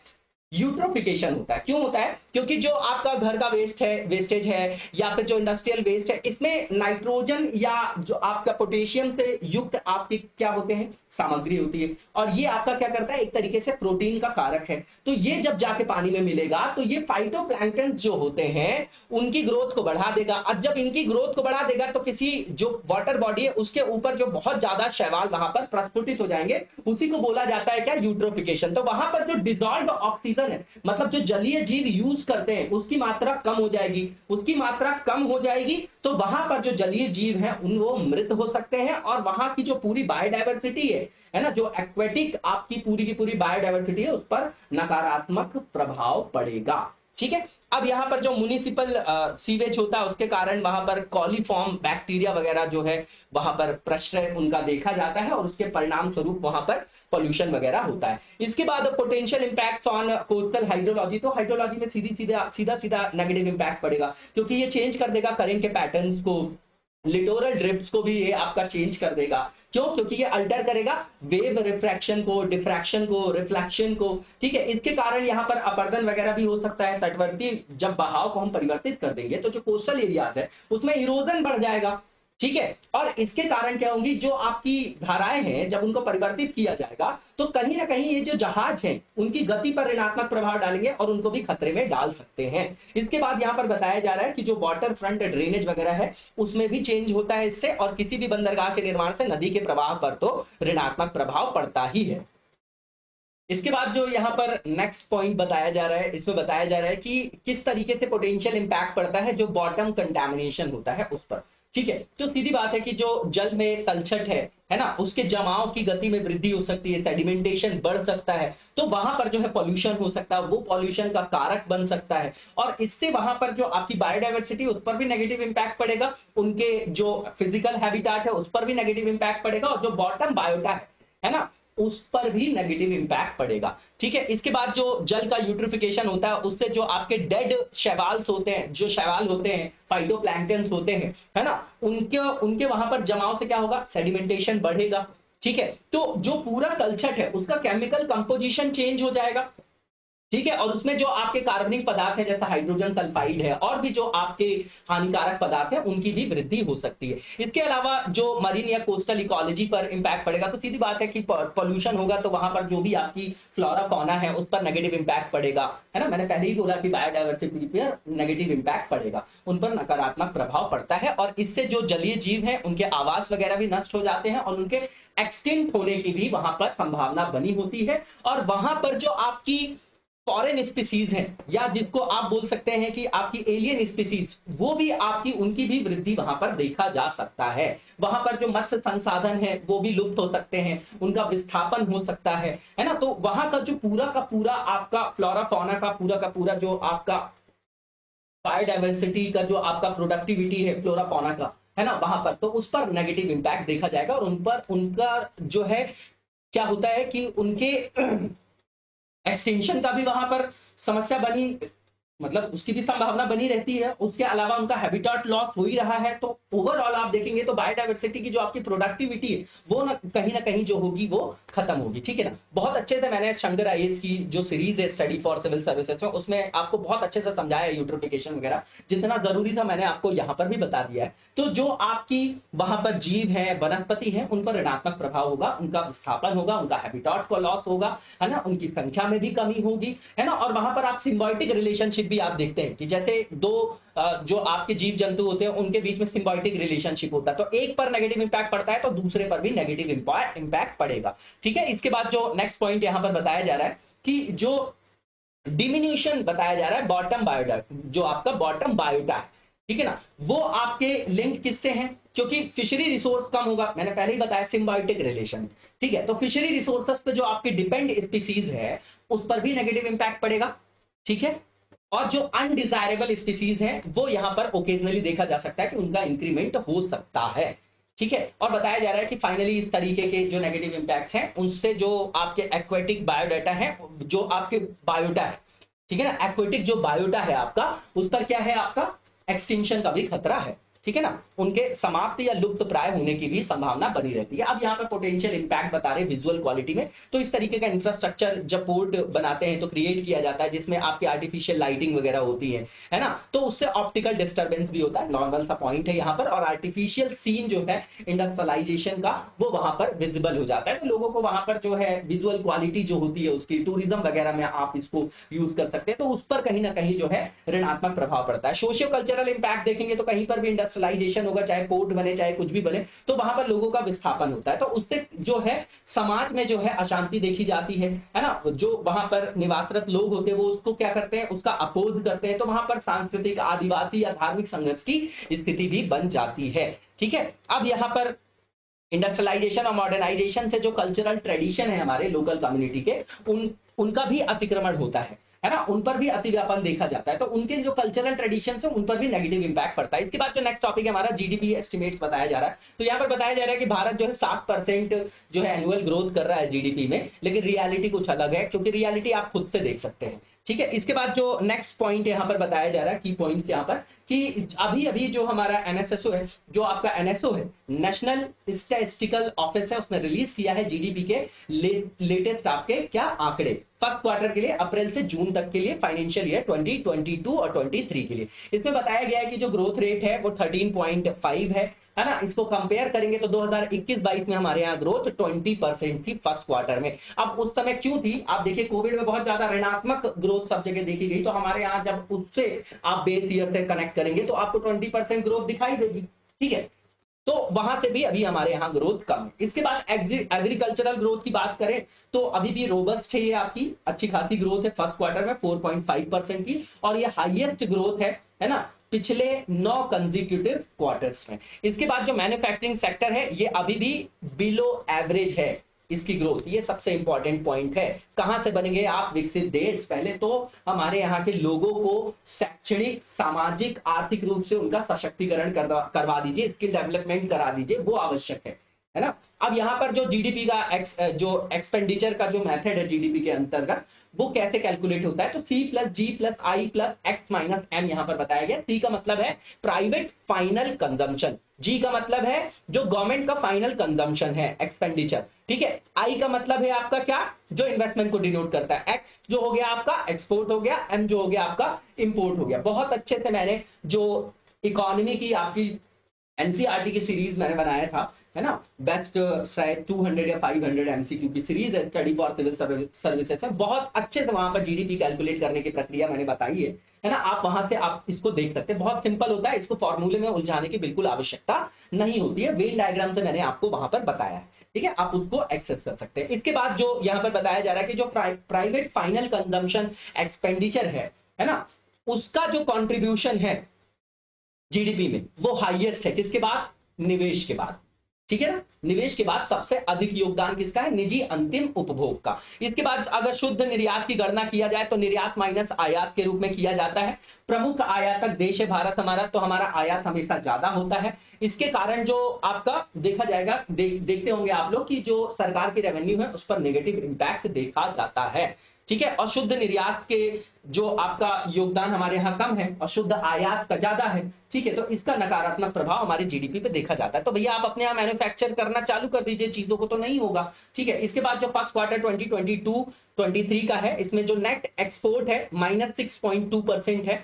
यूट्रोफिकेशन होता है। क्यों होता है, क्योंकि जो आपका घर का वेस्टेज है या फिर जो इंडस्ट्रियल वेस्ट है, इसमें नाइट्रोजन या जो आपका पोटेशियम से युक्त आपकी क्या होते हैं, सामग्री होती है, और ये आपका क्या करता है, एक तरीके से प्रोटीन का कारक है। तो ये जब जाके पानी में मिलेगा तो ये फाइटोप्लैंक्टन जो होते हैं उनकी ग्रोथ को बढ़ा देगा। और जब इनकी ग्रोथ को बढ़ा देगा तो किसी जो वाटर बॉडी है उसके ऊपर जो बहुत ज्यादा शैवाल वहां पर प्रस्फुटित हो जाएंगे, उसी को बोला जाता है क्या, यूट्रोफिकेशन। तो वहां पर जो डिजॉल्व ऑक्सीजन है, मतलब जो जलीय जीव यूज करते हैं उसकी मात्रा कम हो जाएगी, उसकी मात्रा कम हो जाएगी, तो वहां पर जो जलीय जीव हैं उन वो मृत हो सकते हैं, और वहां की जो पूरी बायोडाइवर्सिटी है ना, जो एक्वेटिक आपकी पूरी की पूरी बायोडाइवर्सिटी है उस पर नकारात्मक प्रभाव पड़ेगा, ठीक है। अब यहाँ पर जो म्युनिसिपल सीवेज होता है उसके कारण वहां पर कॉलीफॉर्म बैक्टीरिया वगैरह जो है वहां पर प्रश्रय उनका देखा जाता है, और उसके परिणाम स्वरूप वहां पर पॉल्यूशन वगैरह होता है। इसके बाद potential impacts on coastal hydrology, तो हाइड्रोलॉजी में सीधा सीधा नेगेटिव इंपैक्ट पड़ेगा, क्योंकि ये चेंज कर देगा करंट के पैटर्न्स को, लिटोरल ड्रिफ्ट्स को भी ये आपका चेंज कर देगा। क्यों, क्योंकि ये अल्टर करेगा वेव रिफ्रैक्शन को, डिफ्रैक्शन को, रिफ्लेक्शन को, ठीक है। इसके कारण यहाँ पर अपर्दन वगैरह भी हो सकता है। तटवर्ती जब बहाव को हम परिवर्तित कर देंगे तो जो कोस्टल एरियाज है उसमें इरोजन बढ़ जाएगा, ठीक है। और इसके कारण क्या होंगी, जो आपकी धाराएं हैं जब उनको परिवर्तित किया जाएगा तो कहीं ना कहीं ये जो जहाज हैं उनकी गति पर ऋणात्मक प्रभाव डालेंगे और उनको भी खतरे में डाल सकते हैं। इसके बाद यहाँ पर बताया जा रहा है कि जो वाटर फ्रंट ड्रेनेज वगैरह है उसमें भी चेंज होता है इससे, और किसी भी बंदरगाह के निर्माण से नदी के प्रवाह पर तो ऋणात्मक प्रभाव पड़ता ही है। इसके बाद जो यहाँ पर नेक्स्ट पॉइंट बताया जा रहा है, इसमें बताया जा रहा है कि किस तरीके से पोटेंशियल इंपैक्ट पड़ता है जो बॉटम कंटामिनेशन होता है उस पर, ठीक है। तो सीधी बात है कि जो जल में तलछट है ना, उसके जमाव की गति में वृद्धि हो सकती है, सेडिमेंटेशन बढ़ सकता है, तो वहां पर जो है पॉल्यूशन हो सकता है, वो पॉल्यूशन का कारक बन सकता है, और इससे वहां पर जो आपकी बायोडाइवर्सिटी उस पर भी नेगेटिव इंपैक्ट पड़ेगा, उनके जो फिजिकल हैबिटाट है उस पर भी नेगेटिव इंपैक्ट पड़ेगा, और जो बॉटम बायोटा है ना, उस पर भी नेगेटिव इंपैक्ट पड़ेगा, ठीक है। इसके बाद जो जल का यूट्रिफिकेशन होता है उससे जो आपके डेड शैवाल्स होते हैं, जो शैवाल होते हैं, फाइटोप्लैंक्टन्स होते हैं, है ना, उनके उनके वहां पर जमाव से क्या होगा, सेडिमेंटेशन बढ़ेगा, ठीक है। तो जो पूरा तलछट है उसका केमिकल कंपोजिशन चेंज हो जाएगा, ठीक है। और उसमें जो आपके कार्बनिक पदार्थ है जैसा हाइड्रोजन सल्फाइड है और भी जो आपके हानिकारक पदार्थ है उनकी भी वृद्धि हो सकती है। इसके अलावा जो मरीन या कोस्टल इकोलॉजी पर इंपैक्ट पड़ेगा, तो सीधी बात है कि पॉल्यूशन होगा तो वहां पर जो भी आपकी फ्लोरा फौना है उस पर नेगेटिव इंपैक्ट पड़ेगा, है ना। मैंने पहले ही बोला कि बायोडाइवर्सिटी पर नेगेटिव इंपैक्ट पड़ेगा, उन पर नकारात्मक प्रभाव पड़ता है, और इससे जो जलीय जीव है उनके आवास वगैरह भी नष्ट हो जाते हैं और उनके एक्सटिंक्ट होने की भी वहां पर संभावना बनी होती है। और वहां पर जो आपकी फॉरेन स्पीसीज हैं, या जिसको आप बोल सकते हैं कि आपकी एलियन स्पीसीज, वो भी आपकी उनकी भी वृद्धि वहां पर देखा जा सकता है। वहां पर जो मत्स्य संसाधन है वो भी लुप्त हो सकते हैं, उनका विस्थापन हो सकता है ना। तो वहां का जो पूरा का पूरा आपका फ्लोरा फौना का पूरा जो आपका बायोडाइवर्सिटी का जो आपका प्रोडक्टिविटी है फ्लोरा फौना का, है ना, वहां पर तो उस पर नेगेटिव इंपैक्ट देखा जाएगा, और उन पर उनका जो है क्या होता है कि उनके एक्सटेंशन का भी वहां पर समस्या बनी मतलब उसकी भी संभावना बनी रहती है। उसके अलावा उनका हैबिटेट लॉस हो ही रहा है, तो ओवरऑल आप देखेंगे तो बायोडायवर्सिटी की जो आपकी प्रोडक्टिविटी है वो ना कहीं जो होगी वो खत्म होगी। ठीक है ना। बहुत अच्छे से मैंने शंकर आईएएस की जो सीरीज है स्टडी फॉर सिविल सर्विसेज में, उसमें आपको बहुत अच्छे से समझाया यूट्रोफिकेशन वगैरह, जितना जरूरी था मैंने आपको यहाँ पर भी बता दिया है। तो जो आपकी वहां पर जीव है, वनस्पति है, उन पर ऋणात्मक प्रभाव होगा, उनका विस्थापन होगा, उनका हैबिटेट का लॉस होगा, है ना, उनकी संख्या में भी कमी होगी, है ना। और वहां पर आप सिम्बायोटिक रिलेशनशिप भी आप देखते हैं कि जैसे दो जो आपके जीव जंतु होते हैं उनके बीच में सिम्बायोटिक रिलेशनशिप होता है, तो एक पर नेगेटिव इंपैक्ट पड़ता है तो दूसरे पर भी नेगेटिव इंपैक्ट पड़ेगा। ठीक है। इसके बाद जो नेक्स्ट पॉइंट यहां पर बताया जा रहा है कि जो डिमिन्यूशन बताया जा रहा है बॉटम बायोडा, जो आपका बॉटम बायोटा है, ठीक है ना, वो आपके लिंक किससे हैं? क्योंकि फिशरी रिसोर्स कम होगा, मैंने पहले ही बताया सिम्बायोटिक रिलेशन। ठीक है। तो फिशरी रिसोर्सेस पे जो आपकी डिपेंड स्पीसीज है उस पर भी नेगेटिव इंपैक्ट पड़ेगा। ठीक है। और जो अनडिजायरेबल स्पीसीज हैं वो यहां पर ओकेजनली देखा जा सकता है कि उनका इंक्रीमेंट हो सकता है। ठीक है। और बताया जा रहा है कि फाइनली इस तरीके के जो नेगेटिव इंपैक्ट्स हैं उनसे जो आपके एक्वेटिक बायोडाटा है, जो आपके बायोटा है, ठीक है ना, एक्वेटिक जो बायोटा है आपका, उस पर क्या है, आपका एक्सटिंक्शन का भी खतरा है। ठीक है ना, उनके समाप्त या लुप्त प्राय होने की भी संभावना बनी रहती है। अब यहाँ पर पोटेंशियल इंपैक्ट बता रहे विजुअल क्वालिटी में, तो इस तरीके का इंफ्रास्ट्रक्चर जब पोर्ट बनाते हैं तो क्रिएट किया जाता है जिसमें आपकी आर्टिफिशियल लाइटिंग वगैरह होती है ना, तो उससे ऑप्टिकल डिस्टर्बेंस भी होता है, नॉर्मल सा पॉइंट है यहाँ पर। और आर्टिफिशियल सीन जो है इंडस्ट्रियलाइजेशन का वो वहां पर विजिबल हो जाता है, तो लोगों को वहां पर जो है विजुअल क्वालिटी जो होती है उसकी, टूरिज्म वगैरह में आप इसको यूज कर सकते हैं, तो उस पर कहीं ना कहीं जो है ऋणात्मक प्रभाव पड़ता है। सोशियो कल्चरल इंपैक्ट देखेंगे तो कहीं पर भी इंडस्ट्रियलाइजेशन होगा, चाहे पोर्ट बने चाहे कुछ भी बने, तो वहां पर लोगों का विस्थापन होता है, तो उससे जो है समाज में जो है अशांति देखी जाती है ना। जो वहां पर निवासरत लोग होते हैं वो उसको क्या करते हैं, उसका अपोज करते हैं, तो वहां पर सांस्कृतिक, आदिवासी या धार्मिक संघर्ष की स्थिति भी बन जाती है। ठीक है। अब यहां पर इंडस्ट्रियलाइजेशन और मॉडर्नाइजेशन से जो कल्चरल ट्रेडिशन है हमारे लोकल कम्युनिटी के, उनका भी अतिक्रमण होता है ना, उन पर भी अतिव्यापन देखा जाता है, तो उनके जो कल्चरल ट्रेडिशंस है उन पर भी नेगेटिव इंपैक्ट पड़ता है। इसके बाद जो नेक्स्ट टॉपिक है हमारा जीडीपी एस्टिमेट्स बताया जा रहा है, तो यहाँ पर बताया जा रहा है कि भारत जो है 7% जो है एनुअल ग्रोथ कर रहा है जीडीपी में, लेकिन रियलिटी कुछ अलग है, क्योंकि रियलिटी आप खुद से देख सकते हैं। ठीक है। इसके बाद जो नेक्स्ट पॉइंट यहाँ पर बताया जा रहा है, की पॉइंट्स यहाँ पर, कि अभी अभी जो हमारा एनएसएसओ है, जो आपका एनएसओ है, नेशनल स्टैटिस्टिकल ऑफिस है, उसने रिलीज किया है जीडीपी के लेटेस्ट आपके क्या आंकड़े फर्स्ट क्वार्टर के लिए, अप्रैल से जून तक के लिए, फाइनेंशियल ईयर 2022 और 23 के लिए। इसमें बताया गया है कि जो ग्रोथ रेट है वो 13.5 है ना। इसको कंपेयर करेंगे तो 2021-22 में हमारे यहाँ ग्रोथ 20% थी फर्स्ट क्वार्टर में। अब उस समय क्यों थी, आप देखिए कोविड में बहुत ज्यादा ऋणात्मक ग्रोथ सब जगह देखी गई, तो हमारे यहाँ जब उससे आप बेस ईयर से कनेक्ट करेंगे तो आपको 20% ग्रोथ दिखाई देगी। ठीक है। तो वहां से भी अभी हमारे यहाँ ग्रोथ कम है। इसके बाद एग्रीकल्चरल ग्रोथ की बात करें तो अभी भी रोबस्ट है, ये आपकी अच्छी खासी ग्रोथ है फर्स्ट क्वार्टर में 4.5% की, और ये हाईएस्ट ग्रोथ है ना, पिछले 9 कंसेक्यूटिव क्वार्टर्स में। इसके बाद जो मैन्युफैक्चरिंग सेक्टर है ये अभी भी बिलो एवरेज है इसकी ग्रोथ, ये सबसे इंपॉर्टेंट पॉइंट है। कहां से बनेंगे आप विकसित देश, पहले तो हमारे यहाँ के लोगों को शैक्षणिक, सामाजिक, आर्थिक रूप से उनका सशक्तिकरण करवा दीजिए, स्किल डेवलपमेंट करा दीजिए, वो आवश्यक है ना। अब यहाँ पर जो जीडीपी का जो एक्सपेंडिचर का जो मेथड है जीडीपी के अंतर्गत, वो कैसे कैलकुलेट होता है, तो C+G+I+X-M यहाँ पर बताया गया। C का मतलब है प्राइवेट फाइनल कंजम्पशन, G का मतलब है जो गवर्नमेंट का फाइनल कंजम्पशन है, एक्सपेंडिचर। ठीक है। I का मतलब है आपका क्या, जो इन्वेस्टमेंट को डिनोट करता है। X जो हो गया आपका एक्सपोर्ट हो गया, M जो हो गया आपका इंपोर्ट हो गया। बहुत अच्छे से मैंने जो इकोनॉमी की आपकी एनसीईआरटी की सीरीज मैंने बनाया था, है ना, बेस्ट शायद 200 या 500 एमसीक्यू की सीरीज है स्टडी फॉर सिविल सर्विसेज में, बहुत अच्छे से वहां पर जीडीपी कैलकुलेट करने की प्रक्रिया मैंने बताई है ना। आप वहां से आप इसको देख सकते हैं, बहुत सिंपल होता है, इसको फॉर्मूले में उलझाने की बिल्कुल आवश्यकता नहीं होती है, वेन डायग्राम से मैंने आपको वहां पर बताया है। ठीक है, आप उसको एक्सेस कर सकते हैं। इसके बाद जो यहाँ पर बताया जा रहा है कि जो प्राइवेट फाइनल कंजम्पशन एक्सपेंडिचर है ना, उसका जो कॉन्ट्रीब्यूशन है जीडीपी में वो हाईएस्ट है, किसके बाद, निवेश के बाद। ठीक है ना, निवेश के बाद सबसे अधिक योगदान किसका है, निजी अंतिम उपभोग का। इसके बाद अगर शुद्ध निर्यात की गणना किया जाए तो निर्यात माइनस आयात के रूप में किया जाता है। प्रमुख आयातक देश है भारत हमारा, तो हमारा आयात हमेशा ज्यादा होता है। इसके कारण जो आपका देखा जाएगा, देखते होंगे आप लोग कि जो सरकार की रेवेन्यू है उस पर नेगेटिव इंपैक्ट देखा जाता है। ठीक है। और शुद्ध निर्यात के जो आपका योगदान हमारे यहाँ कम है और शुद्ध आयात का ज्यादा है, ठीक है, तो इसका नकारात्मक प्रभाव हमारे जीडीपी पे देखा जाता है। तो भैया आप अपने यहाँ मैन्युफैक्चर करना चालू कर दीजिए चीजों को, तो नहीं होगा, ठीक है। इसके बाद जो फर्स्ट क्वार्टर 2022-23 का है, इसमें जो नेट एक्सपोर्ट है -6.2% है।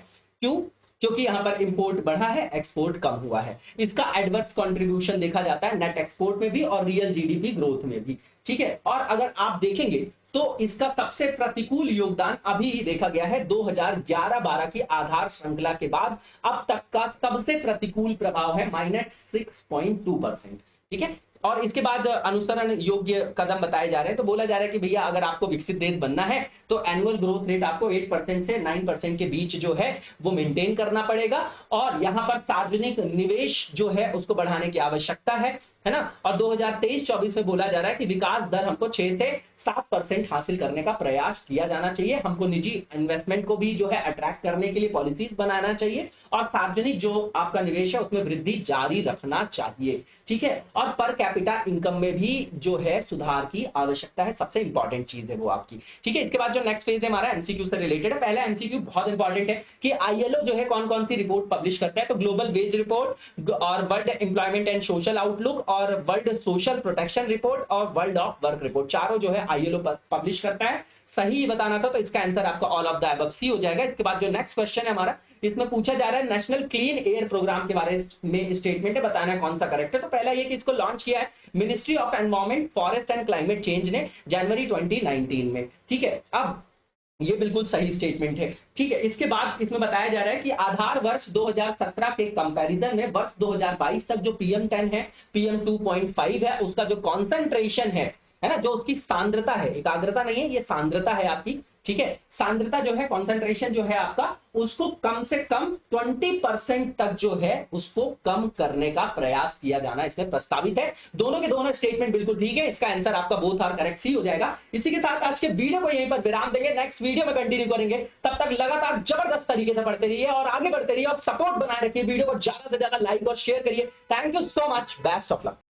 क्यों? क्योंकि यहां पर इंपोर्ट बढ़ा है, एक्सपोर्ट कम हुआ है। इसका एडवर्स कंट्रीब्यूशन देखा जाता है नेट एक्सपोर्ट में भी और रियल जीडीपी ग्रोथ में भी, ठीक है। और अगर आप देखेंगे तो इसका सबसे प्रतिकूल योगदान अभी देखा गया है 2011-12 की आधार श्रृंखला के बाद अब तक का सबसे प्रतिकूल प्रभाव है -6.2%, ठीक है। और इसके बाद अनुसरण योग्य कदम बताए जा रहे हैं। तो बोला जा रहा है कि भैया अगर आपको विकसित देश बनना है तो एनुअल ग्रोथ रेट आपको 8% से 9% के बीच जो है वो मेंटेन करना पड़ेगा, और यहां पर सार्वजनिक निवेश जो है उसको बढ़ाने की आवश्यकता है ना। और 2023-24 में बोला जा रहा है कि विकास दर हमको 6 से 7% हासिल करने का प्रयास किया जाना चाहिए। हमको निजी इन्वेस्टमेंट को भी जो है अट्रैक्ट करने के लिए पॉलिसीज बनाना चाहिए, और सार्वजनिक जो आपका निवेश है उसमें वृद्धि जारी रखना चाहिए, ठीक है। और पर कैपिटा इनकम में भी जो है सुधार की आवश्यकता है, सबसे इंपॉर्टेंट चीज है वो आपकी, ठीक है। इसके बाद जो नेक्स्ट फेज है हमारा एमसीक्यू से रिलेटेड है। पहला एमसीक्यू बहुत इंपॉर्टेंट है कि आईएलओ जो है कौन कौन सी रिपोर्ट पब्लिश करता है। तो ग्लोबल वेज रिपोर्ट और world employment and social outlook और वर्ल्ड सोशल प्रोटेक्शन रिपोर्ट और वर्ल्ड ऑफ वर्क रिपोर्ट, चारों जो है आईएलओ पब्लिश करता है। सही बताना था तो इसका आंसर आपका all of the above sea हो जाएगा। इसके बाद जो नेक्स्ट क्वेश्चन है हमारा, इसमें पूछा जा रहा है नेशनल क्लीन एयर प्रोग्राम के बारे में स्टेटमेंट है, बताना है कौन सा करेक्ट है। तो पहला ये कि इसको लॉन्च किया है ministry of environment forest and climate change ने जनवरी 2019 में, ठीक है। अब ये बिल्कुल सही स्टेटमेंट है, ठीक है। इसके बाद इसमें बताया जा रहा है कि आधार वर्ष 2017 के कंपैरिजन में वर्ष 2022 तक जो PM10 है, PM2.5 है, उसका जो कॉन्सेंट्रेशन है ना, जो उसकी सांद्रता है, एकाग्रता नहीं है, ये सांद्रता है आपकी, ठीक है। सांद्रता जो है, कॉन्सेंट्रेशन जो है आपका, उसको कम से कम 20% तक जो है उसको कम करने का प्रयास किया जाना इसमें प्रस्तावित है। दोनों के दोनों स्टेटमेंट बिल्कुल ठीक है। इसका आंसर आपका बोथ आर करेक्ट सी हो जाएगा। इसी के साथ आज के वीडियो को यहीं पर विराम देंगे, नेक्स्ट वीडियो में कंटिन्यू करेंगे। तब तक लगातार जबरदस्त तरीके से पढ़ते रहिए और आगे बढ़ते रहिए और सपोर्ट बनाए रखिए। वीडियो को ज्यादा से ज्यादा लाइक और शेयर करिए। Thank you so much, best of luck.